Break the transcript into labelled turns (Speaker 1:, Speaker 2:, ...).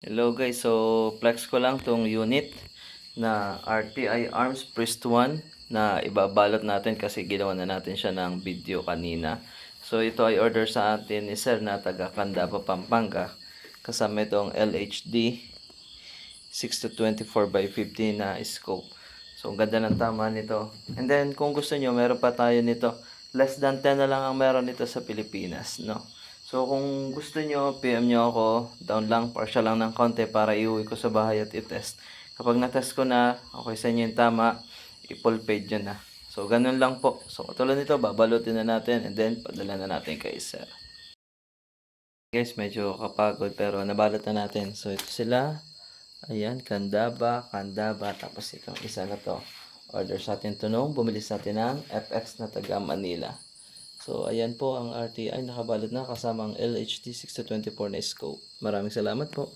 Speaker 1: Hello guys, so flex ko lang tong unit na RTI Arms Priest 1 na ibabalot natin kasi ginawa na natin siya ng video kanina. So ito ay order sa atin ni Sir na taga Candaba, Pampanga. Kasama itong LHD 6-24x50 na scope. So ang ganda ng tama nito. And then kung gusto nyo, meron pa tayo nito. Less than 10 na lang ang meron nito sa Pilipinas, no? So kung gusto nyo, PM nyo ako, down lang, partial lang ng konti para iuwi ko sa bahay at i-test. Kapag na-test ko na, okay sa inyo yung tama, i-full page yun na. So ganun lang po. So katulad nito, babalutin na natin and then padala na natin kay Sir. Guys, medyo kapagod pero nabalot na natin. So ito sila. Ayan, Candaba, tapos itong isa na to. Order sa atin to nung bumili sa atin ng FX na taga Manila. So, ayan po ang RTI nakabalot na kasama ang LHD 6-24 na scope. Maraming salamat po.